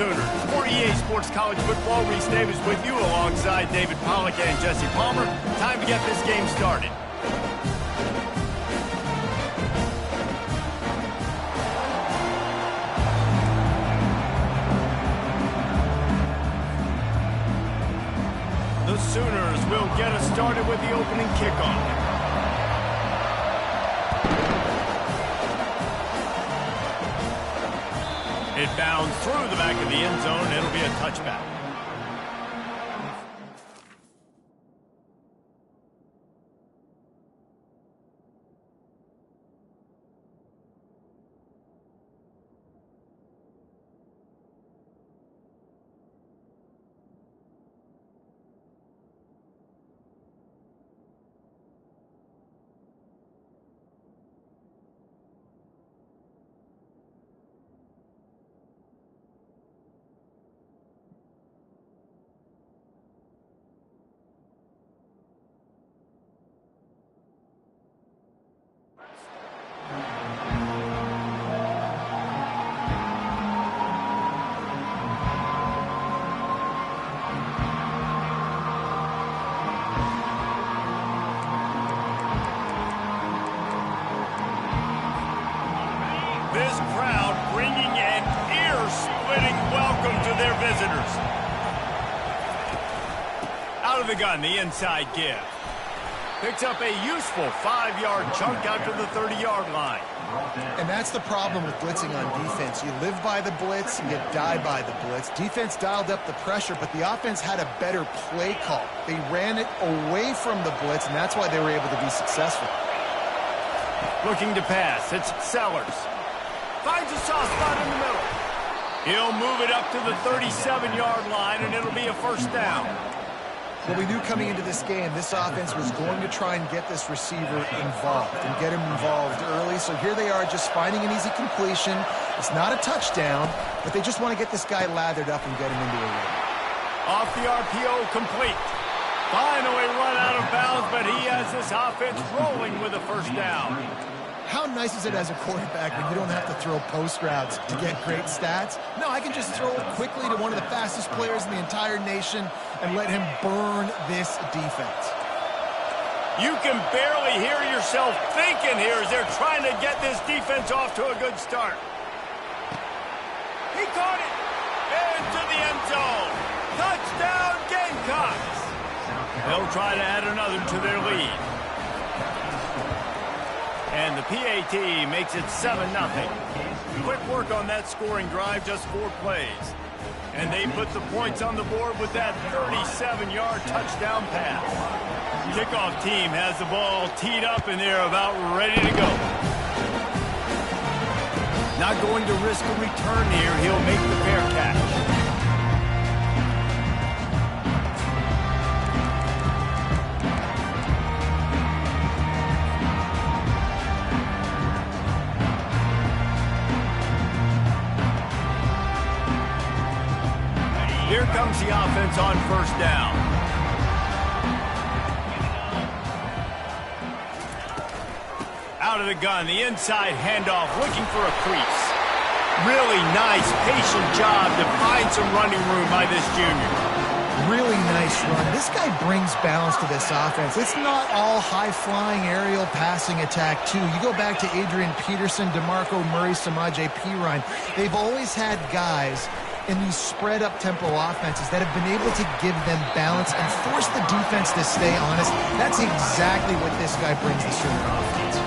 Sooners. For EA Sports College Football, Reese Davis with you alongside David Pollack and Jesse Palmer. Time to get this game started. The Sooners will get us started with the opening kickoff. It bounds through the back of the end zone. It'll be a touchback. This crowd bringing an ear-splitting welcome to their visitors. Out of the gun, the inside give. Picks up a useful 5-yard chunk out to the 30-yard line. And that's the problem with blitzing on defense. You live by the blitz, you die by the blitz. Defense dialed up the pressure, but the offense had a better play call. They ran it away from the blitz, and that's why they were able to be successful. Looking to pass, it's Sellers. Finds a soft spot in the middle. He'll move it up to the 37-yard line, and it'll be a first down. Well, we knew coming into this game, this offense was going to try and get this receiver involved and get him involved early. So here they are just finding an easy completion. It's not a touchdown, but they just want to get this guy lathered up and get him into a rhythm. Off the RPO, complete. Finally run out of bounds, but he has this offense rolling with a first down. How nice is it as a quarterback when you don't have to throw post routes to get great stats? No, I can just throw it quickly to one of the fastest players in the entire nation and let him burn this defense. You can barely hear yourself thinking here as they're trying to get this defense off to a good start. He caught it into the end zone. Touchdown, Gamecocks. They'll try to add another to their lead. And the PAT makes it 7-0. Quick work on that scoring drive, just 4 plays. And they put the points on the board with that 37-yard touchdown pass. Kickoff team has the ball teed up, and they're about ready to go. Not going to risk a return here. He'll make the fair catch. Here comes the offense on first down. Out of the gun, the inside handoff, looking for a crease. Really nice, patient job to find some running room by this junior. Really nice run. This guy brings balance to this offense. It's not all high-flying aerial passing attack, too. You go back to Adrian Peterson, DeMarco Murray, Samaje Perine. They've always had guys in these spread-up tempo offenses that have been able to give them balance and force the defense to stay honest. That's exactly what this guy brings the Sooner offense.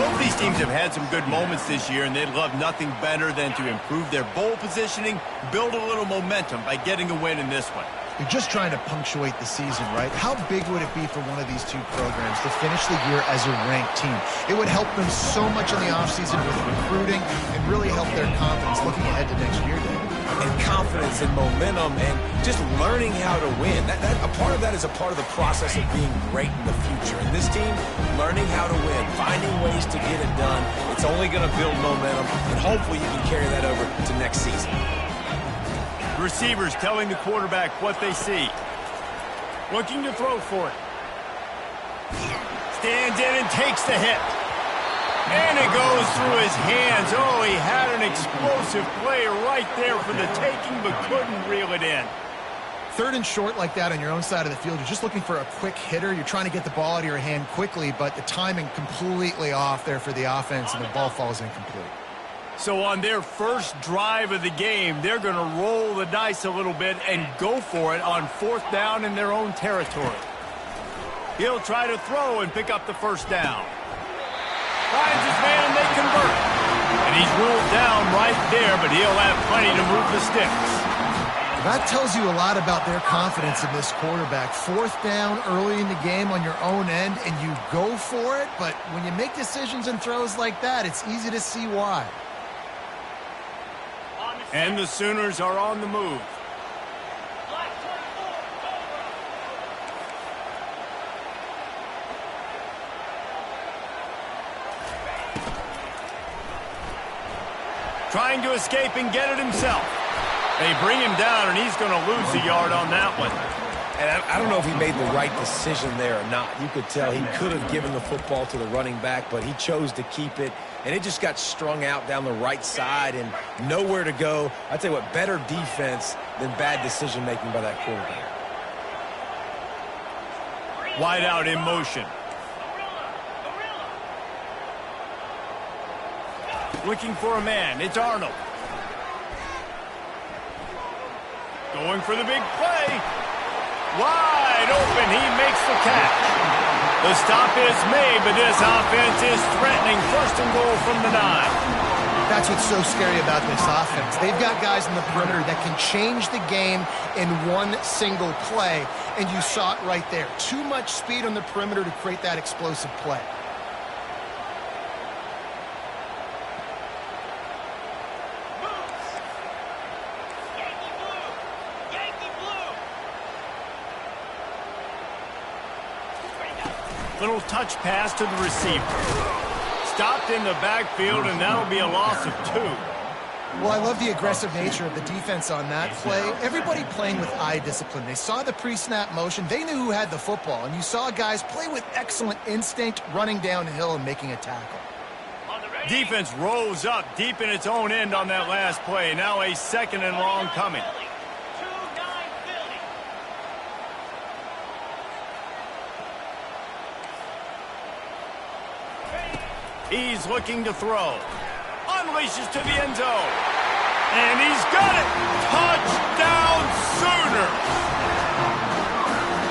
Both these teams have had some good moments this year, and they'd love nothing better than to improve their bowl positioning, build a little momentum by getting a win in this one. You're just trying to punctuate the season, right? How big would it be for one of these two programs to finish the year as a ranked team? It would help them so much in the offseason with recruiting and really help their confidence looking ahead to next year, David. And confidence and momentum and just learning how to win. A part of that is a part of the process of being great in the future. And this team, learning how to win, finding ways to get it done, it's only going to build momentum, and hopefully you can carry that over to next season. Receivers telling the quarterback what they see. Looking to throw for it. Stands in and takes the hit. And it goes through his hands. Oh, he had an explosive play right there for the taking, but couldn't reel it in. 3rd and short like that on your own side of the field, you're just looking for a quick hitter. You're trying to get the ball out of your hand quickly, but the timing completely off there for the offense, and the ball falls incomplete. So on their first drive of the game, they're going to roll the dice a little bit and go for it on 4th down in their own territory. He'll try to throw and pick up the first down. Finds his man, and they convert. And he's ruled down right there, but he'll have plenty to move the sticks. That tells you a lot about their confidence in this quarterback. 4th down early in the game on your own end, and you go for it, but when you make decisions and throws like that, it's easy to see why. And the Sooners are on the move. Trying to escape and get it himself. They bring him down, and he's going to lose a yard on that one. And I don't know if he made the right decision there or not. You could tell he could have given the football to the running back, but he chose to keep it, and it just got strung out down the right side and nowhere to go. I tell you what, better defense than bad decision-making by that quarterback. Wide out in motion. Looking for a man. It's Arnold. Going for the big play. Wide open. He makes the catch. The stop is made, but this offense is threatening 1st and goal from the 9. That's what's so scary about this offense. They've got guys in the perimeter that can change the game in one single play, and you saw it right there. Too much speed on the perimeter to create that explosive play. Little touch pass to the receiver. Stopped in the backfield, and that'll be a loss of 2. Well, I love the aggressive nature of the defense on that play. Everybody playing with eye discipline. They saw the pre-snap motion. They knew who had the football, and you saw guys play with excellent instinct, running downhill and making a tackle. Defense rose up deep in its own end on that last play. Now a 2nd and long coming. He's looking to throw. Unleashes to the end zone. And he's got it. Touchdown Sooners.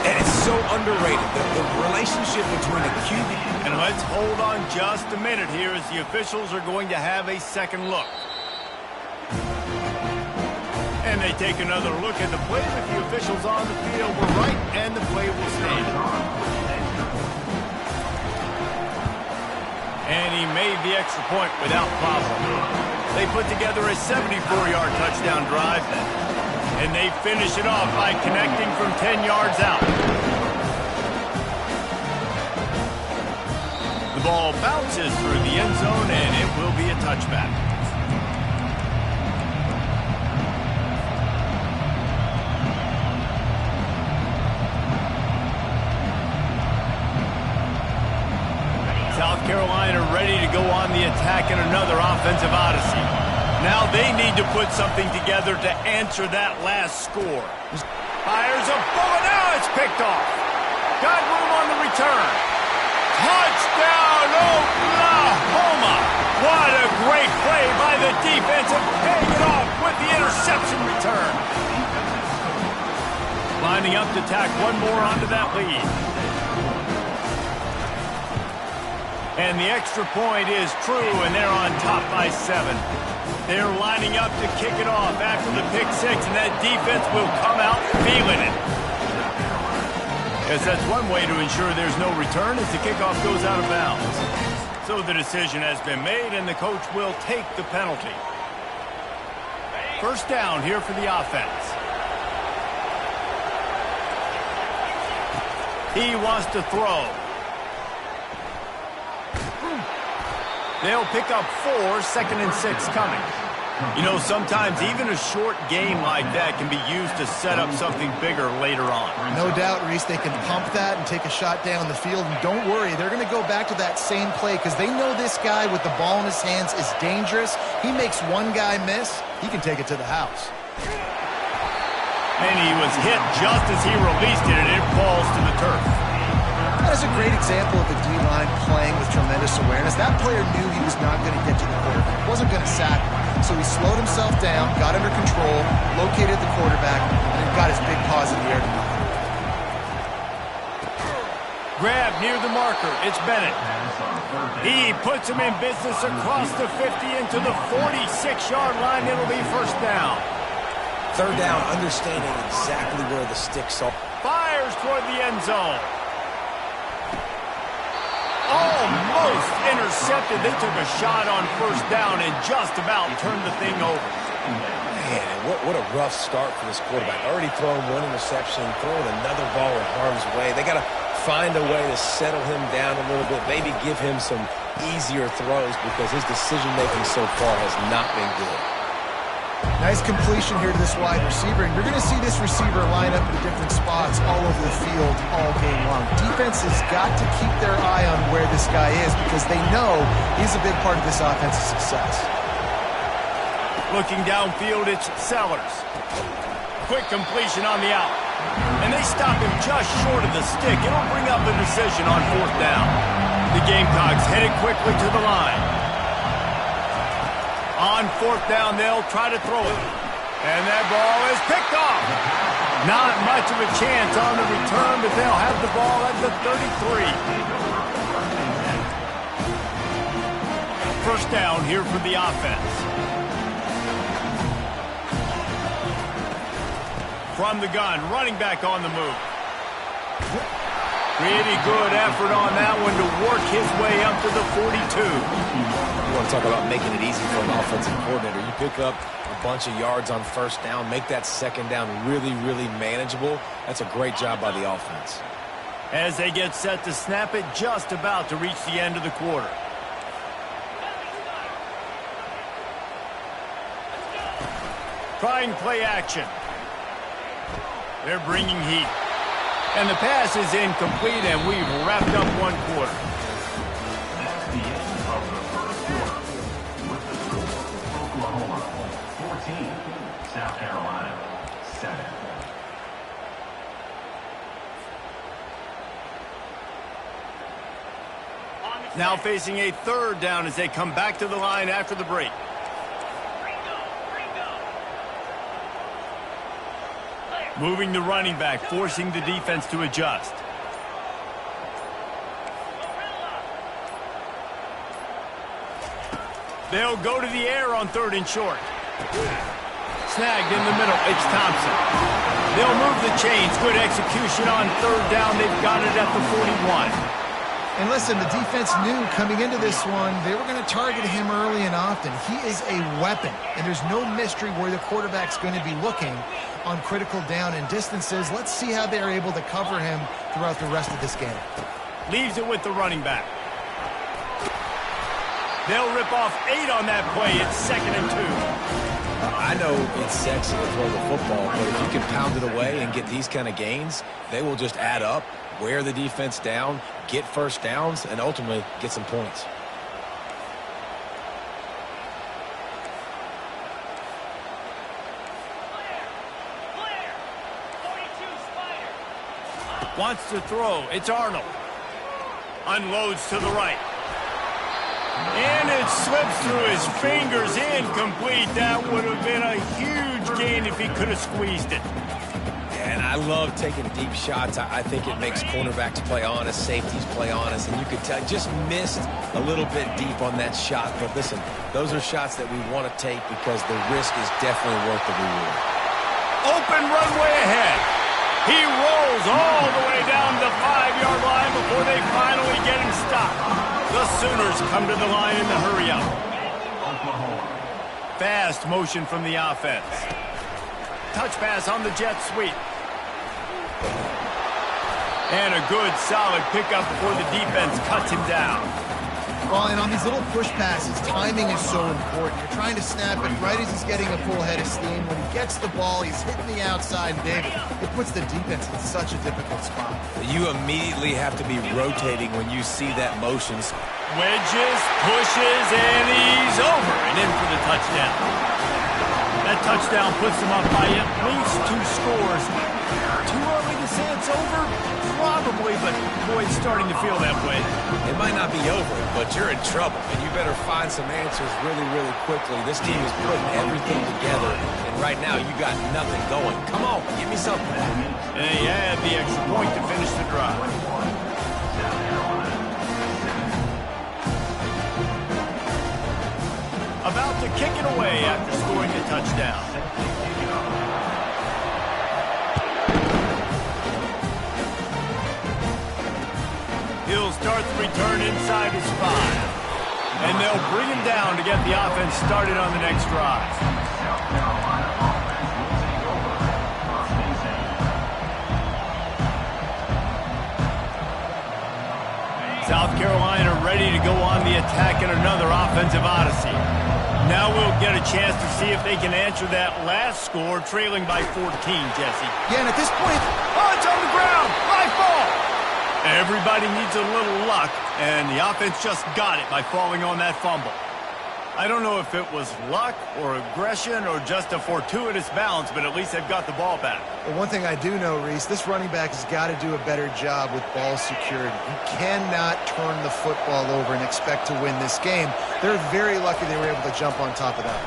And it's so underrated, the relationship between a QB. And let's hold on just a minute here as the officials are going to have a second look. And they take another look at the play, but the officials on the field were right, and the play will stand. And he made the extra point without problem. They put together a 74-yard touchdown drive, and they finish it off by connecting from 10 yards out. The ball bounces through the end zone, and it will be a touchback. South Carolina ready to go on the attack in another offensive odyssey. Now they need to put something together to answer that last score. Fires a bullet. Now it's picked off. Got room on the return. Touchdown, Oklahoma. What a great play by the defense and paying it off with the interception return. Lining up to tack one more onto that lead. And the extra point is true, and they're on top by 7. They're lining up to kick it off after the pick 6, and that defense will come out feeling it. Yes, that's one way to ensure there's no return as the kickoff goes out of bounds. So the decision has been made, and the coach will take the penalty. 1st down here for the offense. He wants to throw. They'll pick up 4, 2nd and 6 coming. You know, sometimes even a short game like that can be used to set up something bigger later on. No doubt, Reese, they can pump that and take a shot down the field. And don't worry, they're going to go back to that same play because they know this guy with the ball in his hands is dangerous. He makes one guy miss, he can take it to the house. And he was hit just as he released it, and it falls to the turf. That is a great example of the D-line playing with tremendous awareness. That player knew he was not going to get to the quarterback. He wasn't going to sack him. So he slowed himself down, got under control, located the quarterback, and then got his big paws in the air to knock him. Grab near the marker. It's Bennett. He puts him in business across the 50 into the 46-yard line. It'll be first down. Third down, understanding exactly where the sticks are. Fires toward the end zone. Almost intercepted. They took a shot on first down and just about turned the thing over. Man, what a rough start for this quarterback. Already thrown one interception, throwing another ball in harm's way. They got to find a way to settle him down a little bit, maybe give him some easier throws because his decision-making so far has not been good. Nice completion here to this wide receiver, and you're going to see this receiver line up in different spots all over the field all game long. Defense has got to keep their eye on where this guy is because they know he's a big part of this offense's success. Looking downfield, it's Sellers. Quick completion on the out. And they stop him just short of the stick. It'll bring up a decision on fourth down. The Gamecocks headed quickly to the line. On fourth down, they'll try to throw it. And that ball is picked off. Not much of a chance on the return, but they'll have the ball at the 33. First down here for the offense. From the gun, running back on the move. Pretty good effort on that one to work his way up to the 42. You want to talk about making it easy for an offensive coordinator. You pick up a bunch of yards on first down, make that second down really, really manageable. That's a great job by the offense. As they get set to snap it, just about to reach the end of the quarter. Trying play action. They're bringing heat. And the pass is incomplete, and we've wrapped up one quarter. That's the end of the first quarter. With the score, Oklahoma 14, South Carolina 7. Now facing a third down as they come back to the line after the break. Moving the running back, forcing the defense to adjust. They'll go to the air on third and short. Snagged in the middle, it's Thompson. They'll move the chains. Good execution on third down. They've got it at the 41. And listen, the defense knew coming into this one, they were going to target him early and often. He is a weapon, and there's no mystery where the quarterback's going to be looking on critical down and distances. Let's see how they're able to cover him throughout the rest of this game. Leaves it with the running back. They'll rip off 8 on that play. It's 2nd and 2. I know it's sexy to throw the football, but if you can pound it away and get these kind of gains, they will just add up, wear the defense down, get first downs, and ultimately get some points. Wants to throw. It's Arnold. Unloads to the right. And it slips through his fingers. Incomplete. That would have been a huge gain if he could have squeezed it. And I love taking deep shots. I think it makes cornerbacks play honest, safeties play honest, and you could tell just missed a little bit deep on that shot. But listen, those are shots that we want to take because the risk is definitely worth the reward. Open runway ahead. He rolls all the way down the 5-yard line before they finally get him stopped. The Sooners come to the line in the hurry-up. Fast motion from the offense. Touch pass on the jet sweep. And a good, solid pickup before the defense cuts him down. Well, and on these little push passes, timing is so important. You're trying to snap it right as he's getting a full head of steam. When he gets the ball, he's hitting the outside, and David, it puts the defense in such a difficult spot. You immediately have to be rotating when you see that motion. Wedges, pushes, and he's over and in for the touchdown. That touchdown puts them up by at least 2 scores. Too early to say it's over? Probably, but boy, it's starting to feel that way. It might not be over, but you're in trouble, and you better find some answers really, really quickly. This team is putting everything together, and right now you got nothing going. Come on, give me something. And he had the extra point to finish the drive. About to kick it away after scoring a touchdown. He'll start the return inside his 5. And they'll bring him down to get the offense started on the next drive. South Carolina ready to go on the attack in another offensive odyssey. Now we'll get a chance to see if they can answer that last score, trailing by 14, Jesse. Yeah, and at this point, oh, it's on the ground. High ball. Everybody needs a little luck, and the offense just got it by falling on that fumble. I don't know if it was luck or aggression or just a fortuitous bounce, but at least they've got the ball back. Well, one thing I do know, Reese, this running back has got to do a better job with ball security. You cannot turn the football over and expect to win this game. They're very lucky they were able to jump on top of that.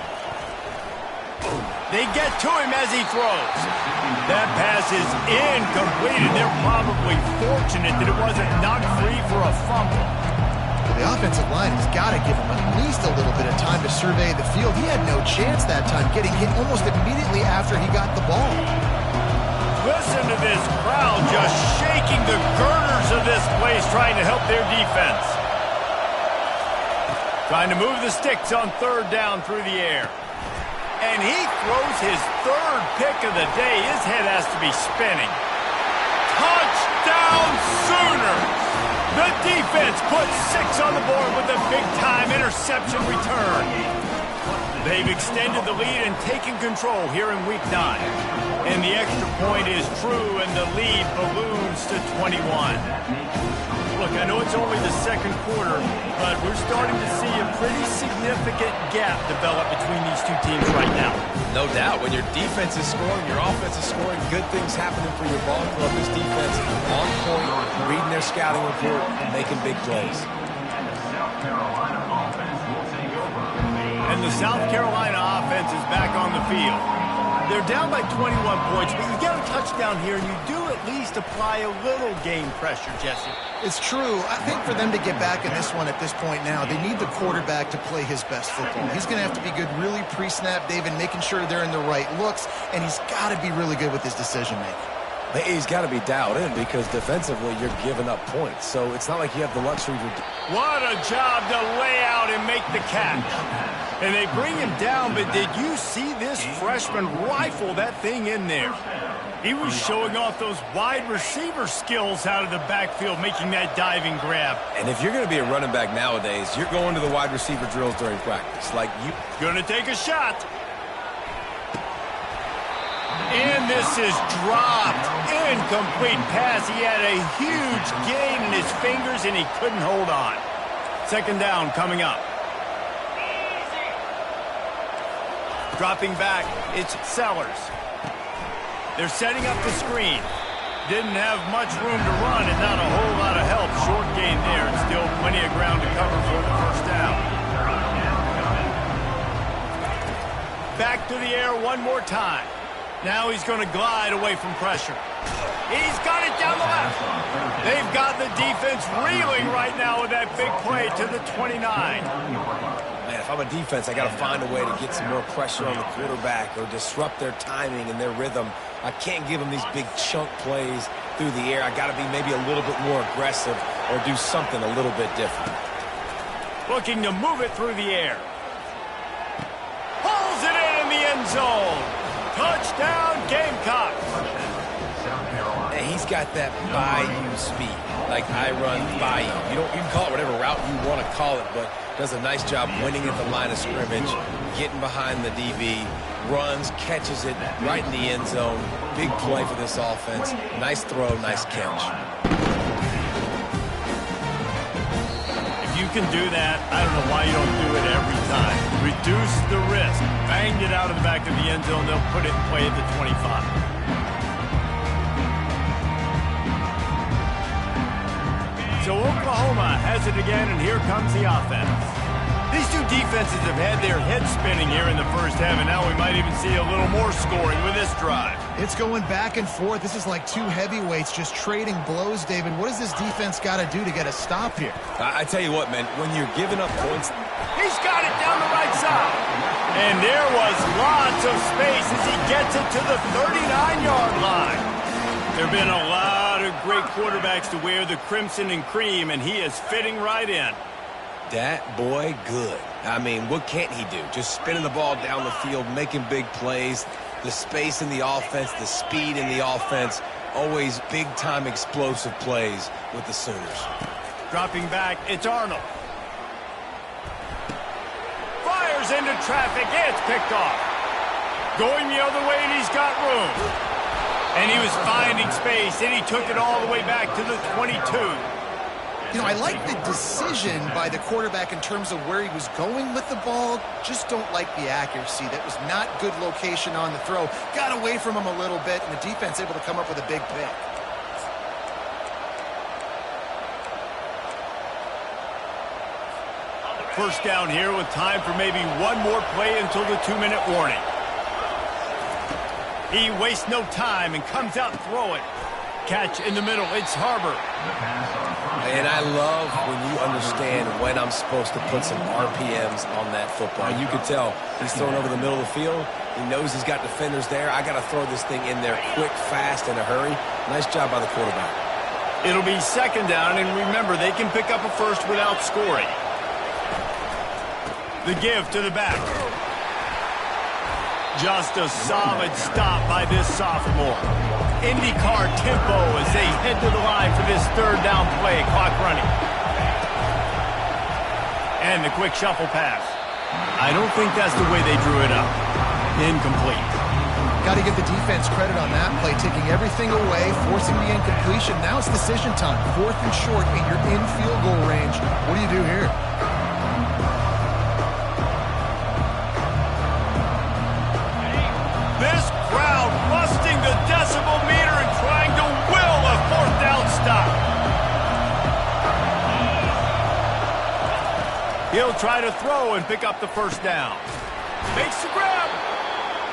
They get to him as he throws. That pass is incomplete, and they're probably fortunate that it wasn't knocked free for a fumble. The offensive line has got to give him at least a little bit of time to survey the field. He had no chance that time, getting hit almost immediately after he got the ball. Listen to this crowd just shaking the girders of this place, trying to help their defense. Trying to move the sticks on 3rd down through the air. And he throws his 3rd pick of the day. His head has to be spinning. Touchdown Sooners! The defense puts 6 on the board with a big-time interception return. They've extended the lead and taken control here in Week 9. And the extra point is true, and the lead balloons to 21. Look, I know it's only the 2nd quarter, but we're starting to see a pretty significant gap develop between these 2 teams right now. No doubt. When your defense is scoring, your offense is scoring, good things happening for your ball club. This defense on point, reading their scouting report, making big plays. And the South Carolina offense is back on the field. They're down by 21 points, but you get a touchdown here, and you do at least apply a little game pressure, Jesse. It's true. I think for them to get back in this one at this point now, they need the quarterback to play his best football. He's going to have to be good really pre-snap, David, making sure they're in the right looks, and he's got to be really good with his decision-making. He's got to be dialed in because defensively you're giving up points. So it's not like you have the luxury to... What a job to lay out and make the catch. And they bring him down, but did you see this freshman rifle that thing in there? He was showing off those wide receiver skills out of the backfield, making that diving grab. And if you're going to be a running back nowadays, you're going to the wide receiver drills during practice. Like you... Gonna take a shot. And this is dropped. Incomplete pass. He had a huge gain in his fingers, and he couldn't hold on. 2nd down coming up. Dropping back, it's Sellers. They're setting up the screen. Didn't have much room to run and not a whole lot of help. Short gain there, and still plenty of ground to cover for the 1st down. Back to the air one more time. Now he's going to glide away from pressure. He's got it down the left. They've got the defense reeling right now with that big play to the 29. Man, if I'm a defense, I got to find a way to get some more pressure on the quarterback or disrupt their timing and their rhythm. I can't give them these big chunk plays through the air. I got to be maybe a little bit more aggressive or do something a little bit different. Looking to move it through the air. Pulls it in the end zone. Touchdown, Gamecocks. And he's got that by-you speed, like I run by you. You can call it whatever route you want to call it, but does a nice job winning at the line of scrimmage, getting behind the DB, runs, catches it right in the end zone. Big play for this offense. Nice throw, nice catch. If you can do that, I don't know why you don't do it every time. Reduce the risk. Banged it out of the back of the end zone. They'll put it in play at the 25. So Oklahoma has it again, and here comes the offense. These two defenses have had their heads spinning here in the first half, and now we might even see a little more scoring with this drive. It's going back and forth. This is like two heavyweights just trading blows, David. What does this defense got to do to get a stop here? I tell you what, man, when you're giving up points... He's got it down the right side. And there was lots of space as he gets it to the 39-yard line. There have been a lot of great quarterbacks to wear the crimson and cream, and he is fitting right in. That boy good. I mean, what can't he do? Just spinning the ball down the field, making big plays, the space in the offense, the speed in the offense, always big-time explosive plays with the Sooners. Dropping back, it's Arnold. Fires into traffic, it's picked off. Going the other way, and he's got room. And he was finding space, and he took it all the way back to the 22. You know, I like the decision by the quarterback in terms of where he was going with the ball. Just don't like the accuracy. That was not good location on the throw. Got away from him a little bit, and the defense able to come up with a big pick. First down here with time for maybe one more play until the 2-minute warning. He wastes no time and comes out and throw it. Catch in the middle. It's Harbor. And I love when you understand when I'm supposed to put some RPMs on that football. You can tell he's throwing over the middle of the field. He knows he's got defenders there. I got to throw this thing in there quick, fast, in a hurry. Nice job by the quarterback. It'll be second down, and remember, they can pick up a first without scoring. The give to the back. Just a solid stop by this sophomore. IndyCar tempo as they head to the line for this third down play. Clock running. And the quick shuffle pass. I don't think that's the way they drew it up. Incomplete. Got to give the defense credit on that play, taking everything away, forcing the incompletion. Now it's decision time. 4th and short, and you're in field goal range. What do you do here? This crowd busting the decibel meter and trying to will a 4th down stop. He'll try to throw and pick up the first down. Makes the grab.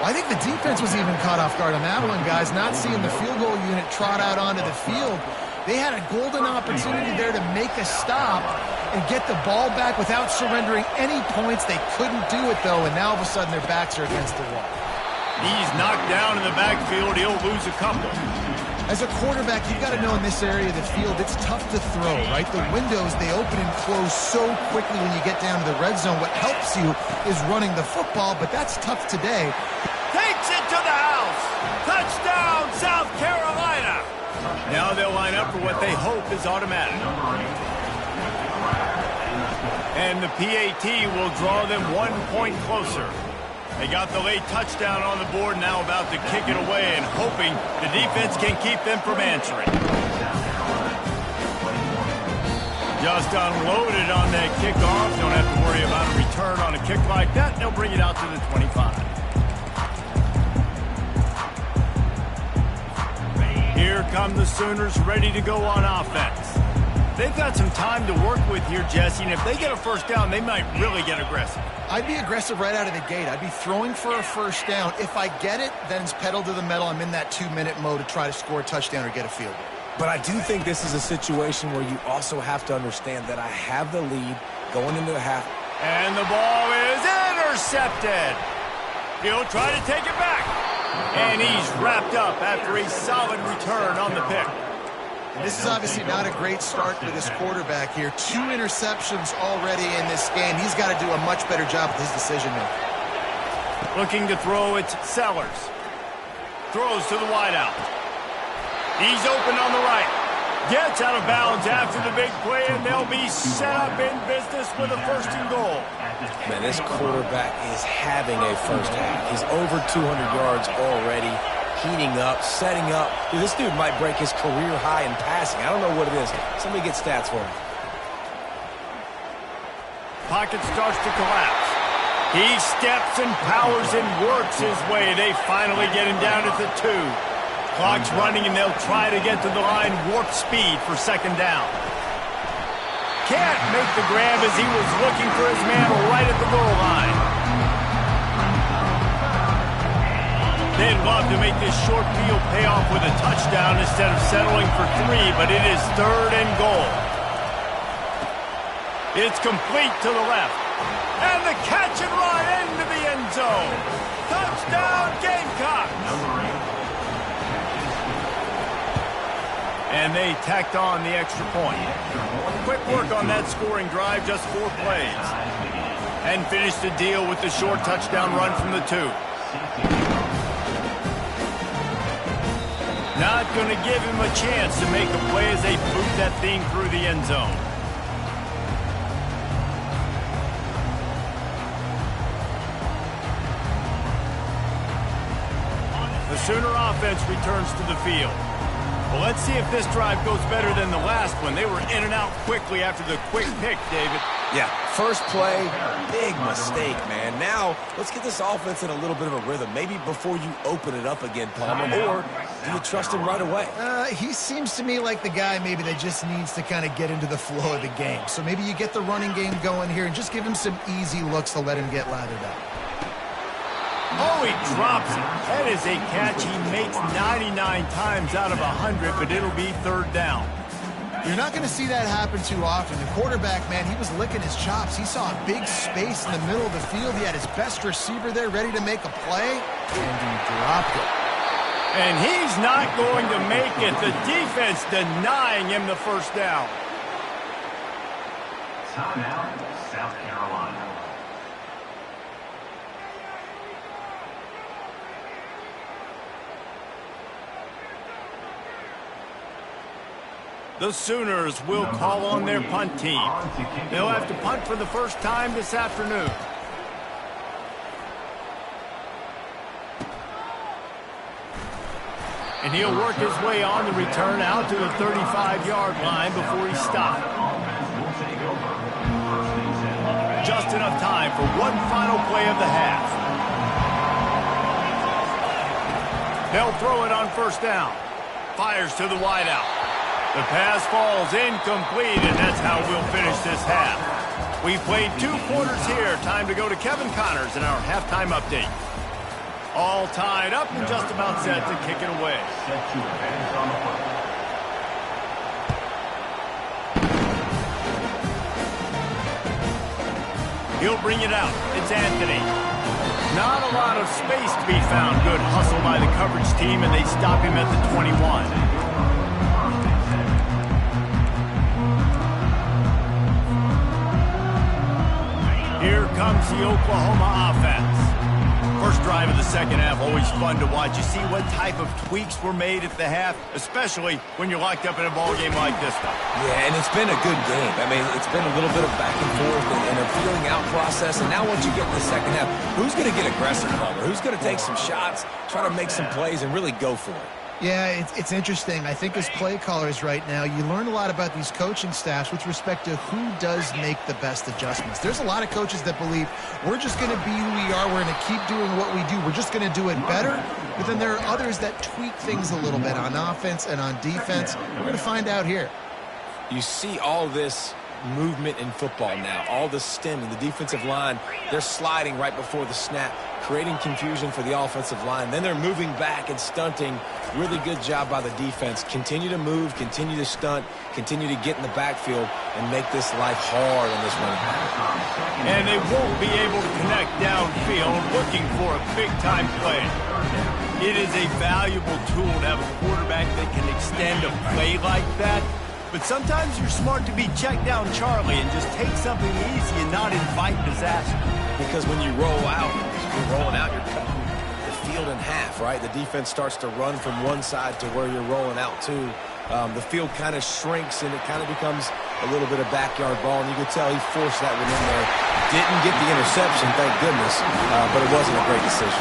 Well, I think the defense was even caught off guard on that one, guys. Not seeing the field goal unit trot out onto the field. They had a golden opportunity there to make a stop and get the ball back without surrendering any points. They couldn't do it, though, and now all of a sudden their backs are against the wall. He's knocked down in the backfield. He'll lose a couple. As a quarterback, you've got to know in this area of the field, it's tough to throw, right? The windows, they open and close so quickly when you get down to the red zone. What helps you is running the football, but that's tough today. Takes it to the house. Touchdown, South Carolina. Now they'll line up for what they hope is automatic. And the PAT will draw them 1 point closer. They got the late touchdown on the board, now about to kick it away and hoping the defense can keep them from answering. Just unloaded on that kickoff. Don't have to worry about a return on a kick like that. They'll bring it out to the 25. Here come the Sooners ready to go on offense. They've got some time to work with here, Jesse, and if they get a first down, they might really get aggressive. I'd be aggressive right out of the gate. I'd be throwing for a first down. If I get it, then it's pedal to the metal. I'm in that 2-minute mode to try to score a touchdown or get a field goal. But I do think this is a situation where you also have to understand that I have the lead going into the half. And the ball is intercepted. He'll try to take it back. And he's wrapped up after a solid return on the pick. And this is obviously not a great start for this quarterback here. 2 interceptions already in this game. He's got to do a much better job with his decision-making. Looking to throw, it's Sellers. Throws to the wideout. He's open on the right. Gets out of bounds after the big play, and they'll be set up in business with a 1st and goal. Man, this quarterback is having a first half. He's over 200 yards already, heating up, setting up. Dude, this dude might break his career high in passing. I don't know what it is. Somebody get stats for him. Pocket starts to collapse. He steps and powers and works his way. They finally get him down at the 2. Clock's running, and they'll try to get to the line warp speed for 2nd down. Can't make the grab as he was looking for his man right at the goal line. They'd love to make this short field pay off with a touchdown instead of settling for 3, but it is 3rd and goal. It's complete to the left. And the catch and run into the end zone. Touchdown, Gamecocks! And they tacked on the extra point. Quick work on that scoring drive, just 4 plays. And finished the deal with the short touchdown run from the 2. Not going to give him a chance to make a play as they boot that thing through the end zone. The Sooner offense returns to the field. Well, let's see if this drive goes better than the last one. They were in and out quickly after the quick pick, David. Yeah, first play, big mistake, man. Now, let's get this offense in a little bit of a rhythm. Maybe before you open it up again, Palmer, or do you trust him right away? He seems to me like the guy maybe that just needs to kind of get into the flow of the game. So maybe you get the running game going here and just give him some easy looks to let him get lathered up. Oh, he drops it. That is a catch he makes 99 times out of 100, but it'll be 3rd down. You're not going to see that happen too often. The quarterback, man, he was licking his chops. He saw a big space in the middle of the field. He had his best receiver there ready to make a play, and he dropped it. And he's not going to make it. The defense denying him the 1st down. Timeout, South Carolina. The Sooners will call on their punt team. They'll have to punt for the first time this afternoon. And he'll work his way on the return out to the 35-yard line before he stopped. Just enough time for one final play of the half. They'll throw it on 1st down. Fires to the wideout. The pass falls incomplete, and that's how we'll finish this half. We've played 2 quarters here. Time to go to Kevin Connors in our halftime update. All tied up and just about set to kick it away. Set to advance on the foot. He'll bring it out. It's Anthony. Not a lot of space to be found. Good hustle by the coverage team, and they stop him at the 21. Here comes the Oklahoma offense. First drive of the 2nd half, always fun to watch. You see what type of tweaks were made at the half, especially when you're locked up in a ball game like this one. Yeah, and it's been a good game. I mean, it's been a little bit of back and forth and a feeling out process. And now once you get in the 2nd half, who's going to get aggressive, Palmer? Who's going to take some shots, try to make some plays, and really go for it? Yeah, it's interesting. I think as play callers right now, you learn a lot about these coaching staffs with respect to who does make the best adjustments. There's a lot of coaches that believe we're just going to be who we are. We're going to keep doing what we do. We're just going to do it better. But then there are others that tweak things a little bit on offense and on defense. We're going to find out here. You see all this movement in football now, all the stem and the defensive line. They're sliding right before the snap, creating confusion for the offensive line. Then they're moving back and stunting. Really good job by the defense. Continue to move, continue to stunt, continue to get in the backfield and make this life hard on this running back. And they won't be able to connect downfield looking for a big-time play. It is a valuable tool to have a quarterback that can extend a play like that. But sometimes you're smart to be check down Charlie and just take something easy and not invite disaster. Because when you roll out, you're rolling out, you're cutting the field field in half, right? The defense starts to run from one side to where you're rolling out to. The field kind of shrinks, and it kind of becomes a little bit of backyard ball, and you could tell he forced that one in there. Didn't get the interception, thank goodness, but it wasn't a great decision.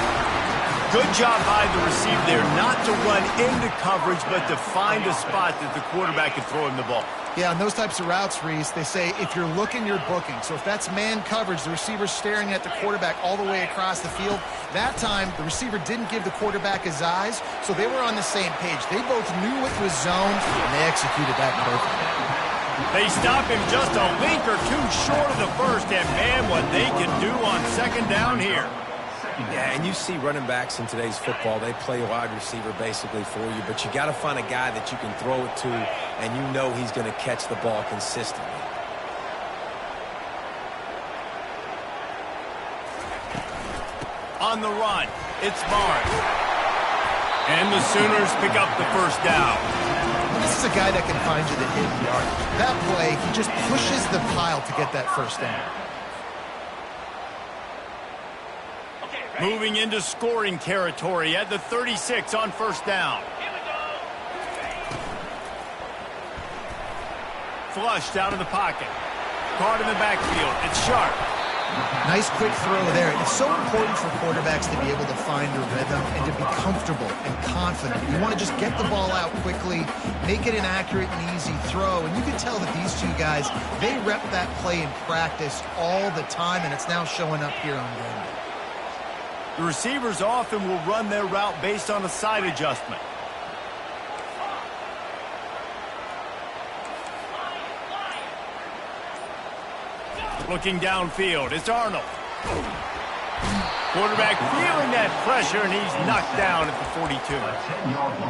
Good job by the receiver there not to run into coverage, but to find a spot that the quarterback could throw him the ball. Yeah, on those types of routes, Reese, they say if you're looking, you're booking. So if that's man coverage, the receiver's staring at the quarterback all the way across the field. That time, the receiver didn't give the quarterback his eyes, so they were on the same page. They both knew it was zoned, and they executed that perfectly. They stop him just a link or two short of the first, and man, what they can do on second down here. Yeah, and you see running backs in today's football, they play wide receiver basically for you, but you got to find a guy that you can throw it to, and you know he's going to catch the ball consistently. On the run, it's Barnes. And the Sooners pick up the first down. This is a guy that can find you the hidden yardage. That play, he just pushes the pile to get that first down. Moving into scoring territory at the 36 on first down. Flushed out of the pocket. Caught in the backfield. It's Sharp. Nice quick throw there. It's so important for quarterbacks to be able to find a rhythm and to be comfortable and confident. You want to just get the ball out quickly, make it an accurate and easy throw. And you can tell that these two guys, they rep that play in practice all the time, and it's now showing up here on game day. The receivers often will run their route based on a side adjustment. Looking downfield, it's Arnold. Quarterback feeling that pressure, and he's knocked down at the 42.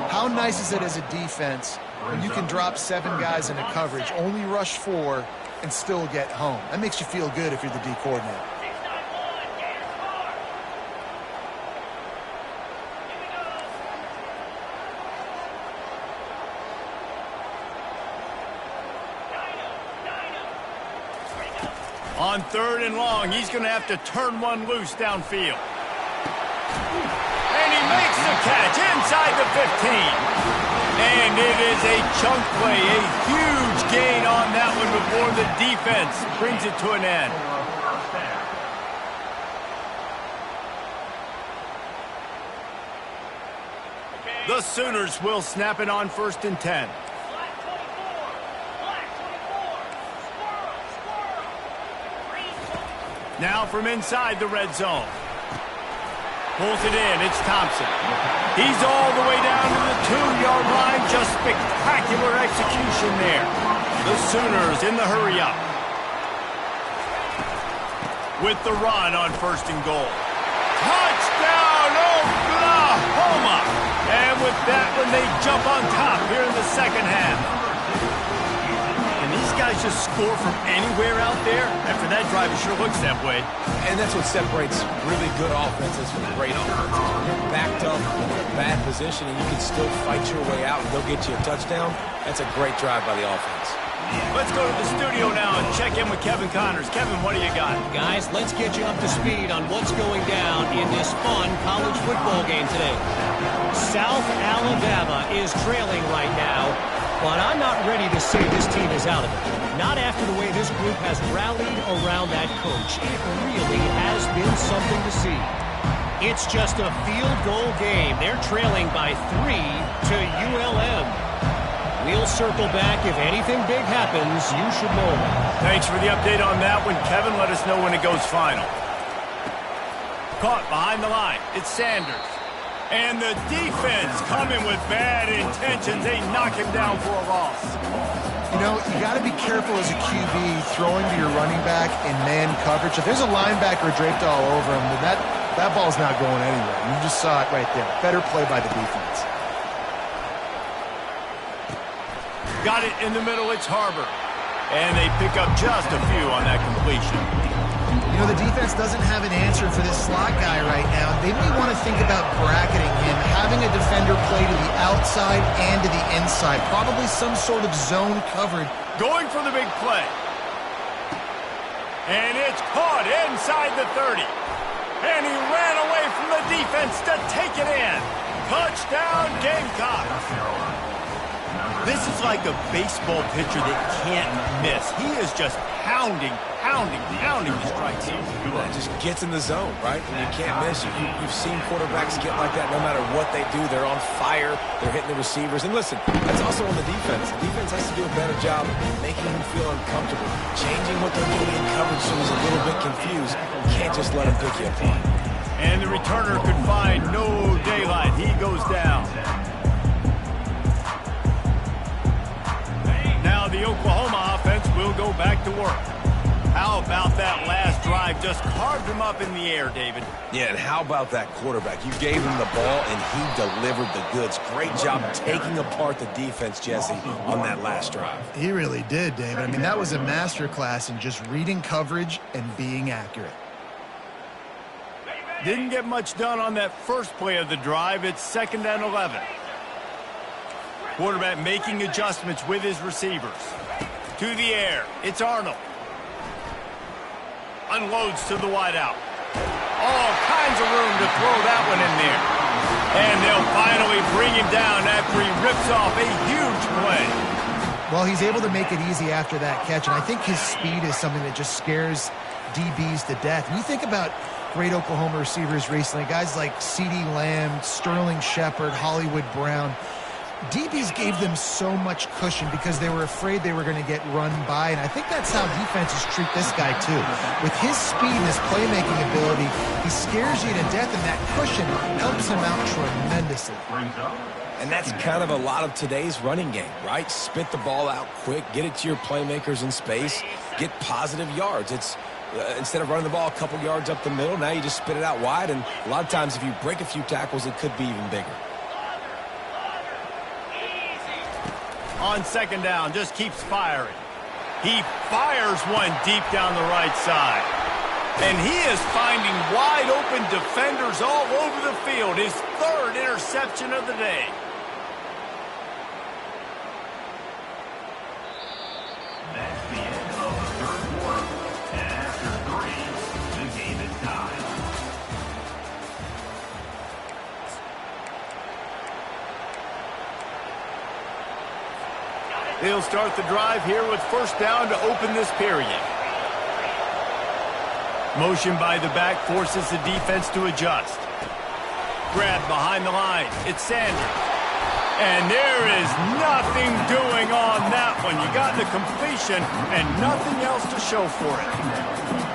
How nice is it as a defense when you can drop 7 guys into coverage, only rush 4, and still get home? That makes you feel good if you're the D coordinator. On third and long, he's going to have to turn one loose downfield. And he makes the catch inside the 15. And it is a chunk play, a huge gain on that one before the defense brings it to an end. The Sooners will snap it on first and 10. Now from inside the red zone. Pulls it in. It's Thompson. He's all the way down to the 2-yard line. Just spectacular execution there. The Sooners in the hurry up. With the run on first and goal. Touchdown, Oklahoma! And with that one, they jump on top here in the second half. These guys just score from anywhere out there. After that drive, it sure looks that way. And that's what separates really good offenses from great offenses. You're backed up in a bad position, and you can still fight your way out and go get you a touchdown. That's a great drive by the offense. Let's go to the studio now and check in with Kevin Connors. Kevin, what do you got? Guys, let's get you up to speed on what's going down in this fun college football game today. South Alabama is trailing right now, but I'm not ready to say this team is out of it. Not after the way this group has rallied around that coach. It really has been something to see. It's just a field goal game. They're trailing by 3 to ULM. We'll circle back. If anything big happens, you should know. Thanks for the update on that one, Kevin. Let us know when it goes final. Caught behind the line. It's Sanders. And the defense coming with bad intentions. They knock him down for a loss. You know, you got to be careful as a QB throwing to your running back in man coverage. If there's a linebacker draped all over him, then that ball's not going anywhere. You just saw it right there. Better play by the defense. Got it in the middle. It's Harbor. And they pick up just a few on that completion. You know, the defense doesn't have an answer for this slot guy right now. They may want to think about bracketing him, having a defender play to the outside and to the inside. Probably some sort of zone coverage. Going for the big play. And it's caught inside the 30. And he ran away from the defense to take it in. Touchdown, Gamecock. This is like a baseball pitcher that can't miss. He is just pounding the strikes here. It just gets in the zone, right? And you can't miss. You've seen quarterbacks get like that no matter what they do. They're on fire. They're hitting the receivers. And listen, that's also on the defense. The defense has to do a better job making him feel uncomfortable, changing what they're doing in coverage so he's a little bit confused. You can't just let him pick you apart. And the returner could find no daylight. He goes down. Now the Oklahoma offense will go back to work. How about that last drive? Just carved him up in the air, David. Yeah, and how about that quarterback? You gave him the ball, and he delivered the goods. Great job taking apart the defense, Jesse, on that last drive. He really did, David. I mean, that was a masterclass in just reading coverage and being accurate. Didn't get much done on that first play of the drive. It's 2nd and 11. Quarterback making adjustments with his receivers. To the air. It's Arnold. Unloads to the wideout. All kinds of room to throw that one in there. And they'll finally bring him down after he rips off a huge play. Well, he's able to make it easy after that catch, and I think his speed is something that just scares DBs to death. And you think about great Oklahoma receivers recently, guys like CeeDee Lamb, Sterling Shepard, Hollywood Brown. DBs gave them so much cushion because they were afraid they were going to get run by, and I think that's how defenses treat this guy too. With his speed and his playmaking ability, he scares you to death, and that cushion helps him out tremendously. And that's kind of a lot of today's running game, right? Spit the ball out quick, get it to your playmakers in space, get positive yards. It's instead of running the ball a couple yards up the middle, now you just spit it out wide, and a lot of times if you break a few tackles, it could be even bigger. On 2nd down, just keeps firing. He fires one deep down the right side. And he is finding wide open defenders all over the field. His 3rd interception of the day. That's the end of the 3rd quarter. And after 3, the game is tied. They'll start the drive here with 1st down to open this period. Motion by the back forces the defense to adjust. Grab behind the line. It's Sanders. And there is nothing doing on that one. You got the completion and nothing else to show for it.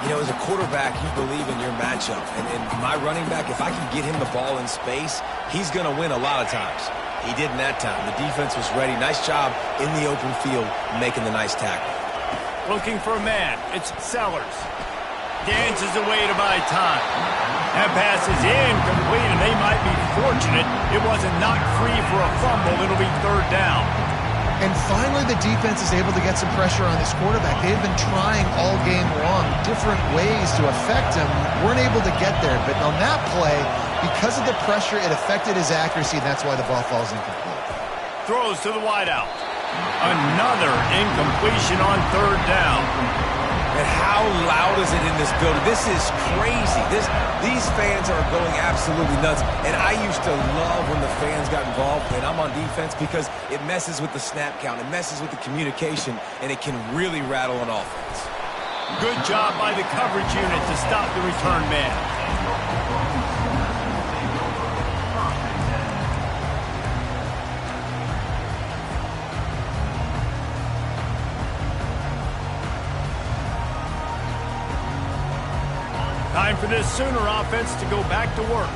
You know, as a quarterback, you believe in your matchup. And my running back, if I can get him the ball in space, he's going to win a lot of times. He did in that time. The defense was ready. Nice job in the open field making the nice tackle. Looking for a man. It's Sellers. Dances away to buy time. That pass is incomplete, and they might be fortunate it wasn't knocked free for a fumble. It'll be 3rd down. And finally, the defense is able to get some pressure on this quarterback. They've been trying all game long different ways to affect him. Weren't able to get there, but on that play, because of the pressure, it affected his accuracy, and that's why the ball falls incomplete. Throws to the wideout. Another incompletion on 3rd down. And how loud is it in this building? This is crazy. These fans are going absolutely nuts. And I used to love when the fans got involved when I'm on defense because it messes with the snap count. It messes with the communication, and it can really rattle an offense. Good job by the coverage unit to stop the return man. Time for this Sooner offense to go back to work.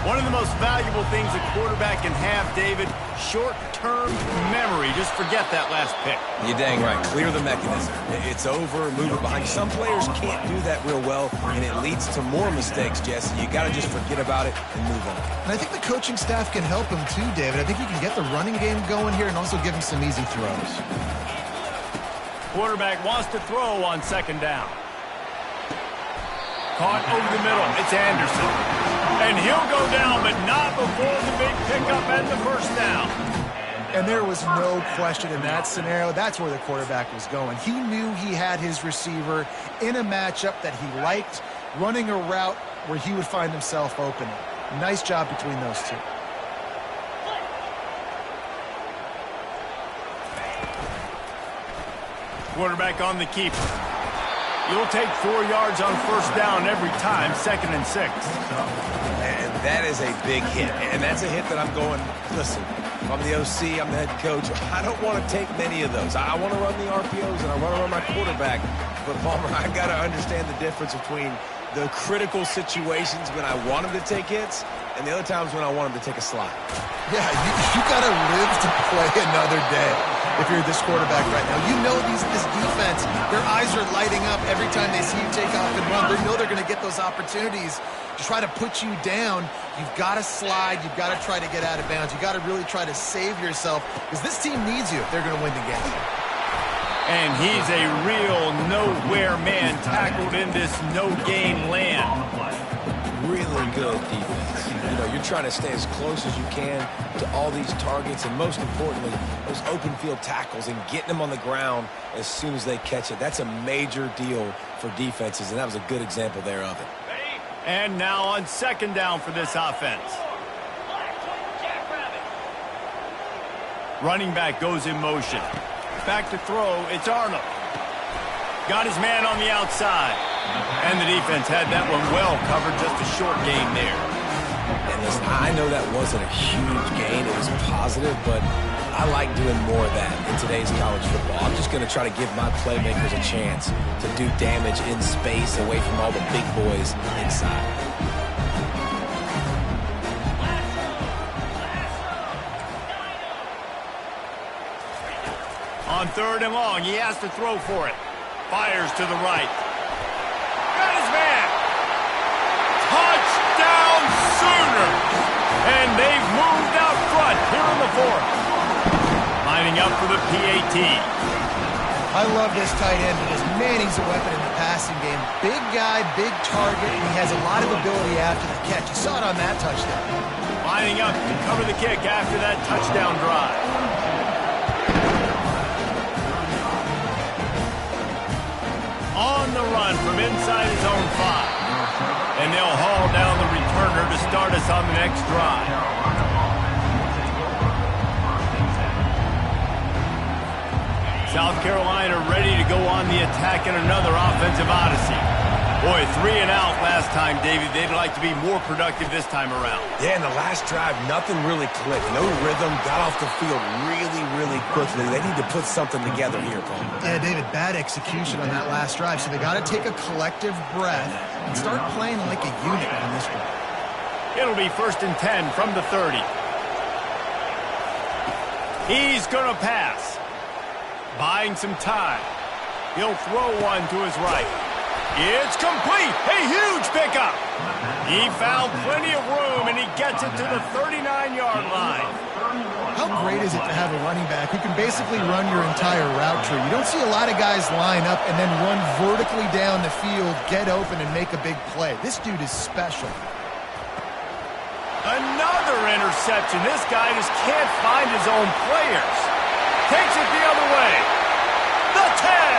One of the most valuable things a quarterback can have, David, short-term memory. Just forget that last pick. You're dang right. Clear the mechanism. It's over, move it behind. Some players can't do that real well, and it leads to more mistakes, Jesse. You got to just forget about it and move on. And I think the coaching staff can help him too, David. I think you can get the running game going here and also give him some easy throws. Quarterback wants to throw on 2nd down. Caught over the middle. It's Anderson. And he'll go down, but not before the big pickup and the 1st down. And there was no question in that scenario. That's where the quarterback was going. He knew he had his receiver in a matchup that he liked, running a route where he would find himself open. Nice job between those two. Quarterback on the keeper. You'll take 4 yards on first down every time, 2nd and 6. And that is a big hit. And that's a hit that I'm going, listen, if I'm the OC, I'm the head coach, I don't want to take many of those. I want to run the RPOs and I want to run my quarterback. But, Palmer, I got to understand the difference between the critical situations when I want him to take hits and the other times when I want him to take a slide. Yeah, you got to live to play another day if you're this quarterback right now. You know this defense, their eyes are lighting up every time they see you take off and run. They know they're going to get those opportunities to try to put you down. You've got to slide. You've got to try to get out of bounds. You've got to really try to save yourself because this team needs you if they're going to win the game. And he's a real nowhere man tackled in this no-game land. Really good defense. You know, you're trying to stay as close as you can to all these targets, and most importantly, those open field tackles and getting them on the ground as soon as they catch it. That's a major deal for defenses, and that was a good example there of it. And now on 2nd down for this offense. Running back goes in motion. Back to throw, it's Arnold. Got his man on the outside. And the defense had that one well covered, just a short gain there. And listen, I know that wasn't a huge gain. It was positive, but I like doing more of that in today's college football. I'm just going to try to give my playmakers a chance to do damage in space away from all the big boys inside. On 3rd and long, he has to throw for it. Fires to the right. Got his man. Touchdown Sooners! And they've moved out front here in the 4th. Lining up for the PAT. I love this tight end because, man, he's a weapon in the passing game. Big guy, big target, and he has a lot of ability after the catch. You saw it on that touchdown. Lining up to cover the kick after that touchdown drive. On the run from inside his own 5. And they'll haul down the returner to start us on the next drive. South Carolina ready to go on the attack in another offensive odyssey. Boy, 3 and out last time, David. They'd like to be more productive this time around. Yeah, in the last drive, nothing really clicked. No rhythm, got off the field really quickly. They need to put something together here, Paul. Yeah, David, bad execution on that last drive, so they got to take a collective breath and start playing like a unit on this one. It'll be 1st and 10 from the 30. He's going to pass. Buying some time. He'll throw one to his right. It's complete. A huge pickup. He found plenty of room, and he gets it to the 39-yard line. How great is it to have a running back who can basically run your entire route tree? You don't see a lot of guys line up and then run vertically down the field, get open, and make a big play. This dude is special. Another interception. This guy just can't find his own players. Takes it the other way. The 10.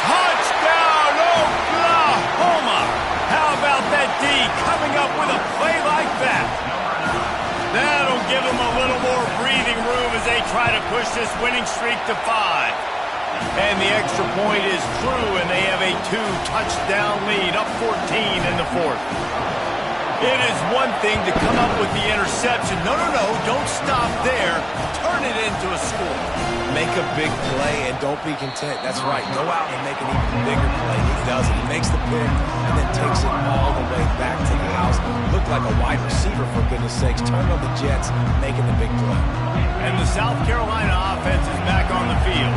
Touchdown, Oklahoma! How about that D coming up with a play like that? That'll give them a little more breathing room as they try to push this winning streak to 5. And the extra point is true, and they have a 2-touchdown lead, up 14 in the 4th. It is one thing to come up with the interception. No, don't stop there. Turn it into a score. Make a big play and don't be content. That's right. Go out and make an even bigger play. He does it. He makes the pick and then takes it all the way back to the house. Looked like a wide receiver, for goodness sakes. Turned on the Jets, making the big play. And the South Carolina offense is back on the field.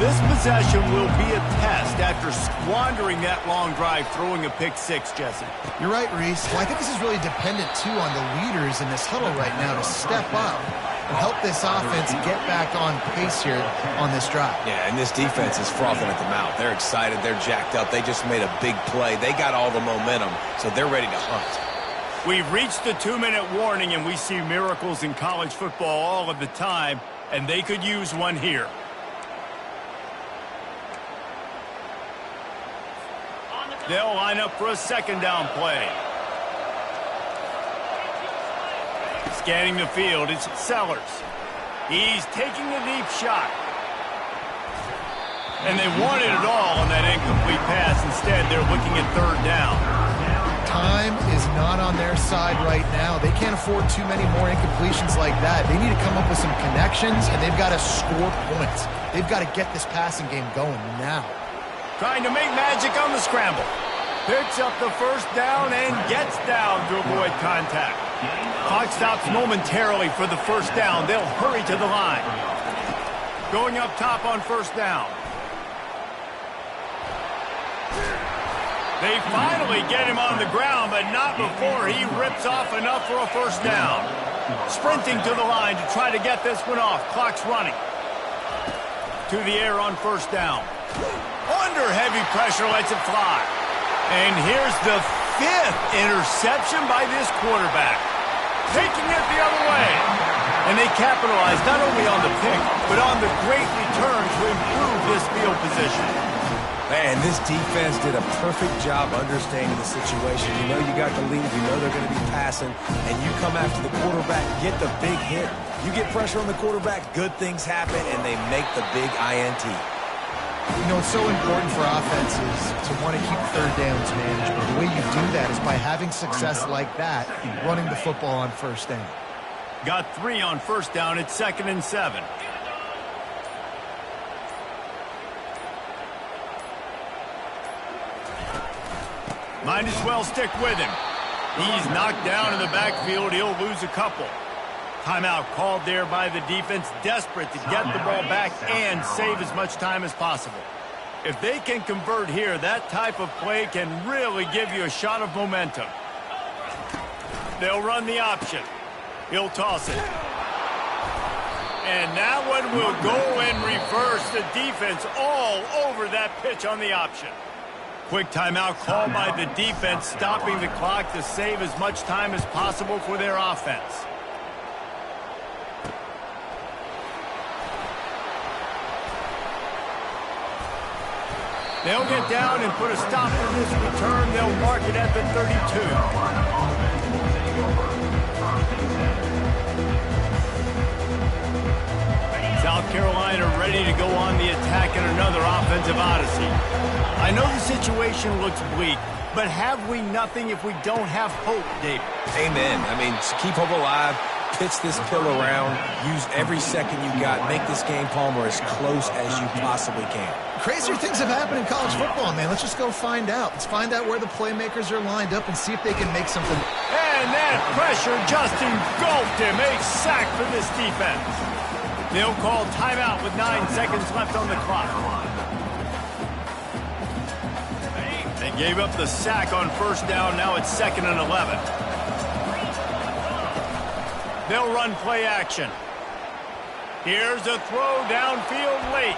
This possession will be a test after squandering that long drive, throwing a pick 6, Jesse. You're right, Reese. Well, I think this is really dependent, too, on the leaders in this huddle right now to step up and help this offense get back on pace here on this drive. Yeah, and this defense is frothing at the mouth. They're excited. They're jacked up. They just made a big play. They got all the momentum, so they're ready to hunt. We've reached the 2-minute warning, and we see miracles in college football all of the time, and they could use one here. They'll line up for a 2nd down play. Scanning the field, it's Sellers. He's taking a deep shot. And they wanted it all on that incomplete pass. Instead, they're looking at third down. Time is not on their side right now. They can't afford too many more incompletions like that. They need to come up with some connections, and they've got to score points. They've got to get this passing game going now. Trying to make magic on the scramble. Picks up the first down and gets down to avoid contact. Clock stops momentarily for the first down. They'll hurry to the line. Going up top on first down. They finally get him on the ground, but not before he rips off enough for a first down. Sprinting to the line to try to get this one off. Clock's running. To the air on first down. Under heavy pressure, lets it fly. And here's the 5th interception by this quarterback. Taking it the other way. And they capitalize not only on the pick, but on the great return to improve this field position. Man, this defense did a perfect job understanding the situation. You know you got the lead. You know they're going to be passing. And you come after the quarterback, get the big hit. You get pressure on the quarterback, good things happen, and they make the big INT. You know, it's so important for offenses to want to keep third downs managed. But the way you do that is by having success like that, running the football on first down. Got 3 on first down. It's 2nd and 7. Might as well stick with him. He's knocked down in the backfield. He'll lose a couple. Timeout called there by the defense, desperate to get the ball back and save as much time as possible. If they can convert here, that type of play can really give you a shot of momentum. They'll run the option. He'll toss it. And that one will go in reverse. The defense all over that pitch on the option. Quick timeout called by the defense, stopping the clock to save as much time as possible for their offense. They'll get down and put a stop to this return. They'll mark it at the 32. South Carolina ready to go on the attack in another offensive odyssey. I know the situation looks bleak, but have we nothing if we don't have hope, David? Amen. I mean, keep hope alive, pitch this pill around, use every second you got, make this game, Palmer, as close as you possibly can. Crazier things have happened in college football, man. Let's just go find out. Let's find out where the playmakers are lined up and see if they can make something. And that pressure just engulfed him. A sack for this defense. They'll call timeout with 9 seconds left on the clock. They gave up the sack on first down. Now it's 2nd and 11. They'll run play action. Here's a throw downfield late.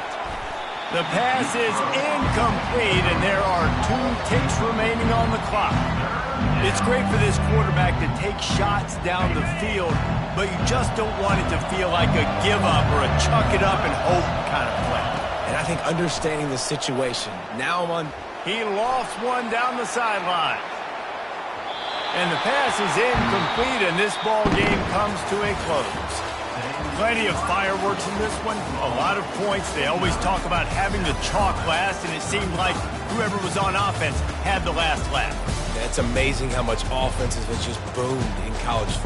The pass is incomplete, and there are 2 ticks remaining on the clock. It's great for this quarterback to take shots down the field, but you just don't want it to feel like a give-up or a chuck-it-up and hope kind of play. And I think understanding the situation, now I'm on. He lofts one down the sideline. And the pass is incomplete, and this ball game comes to a close. Plenty of fireworks in this one, a lot of points. They always talk about having the chalk last, and it seemed like whoever was on offense had the last laugh. It's amazing how much offense has just boomed in college football.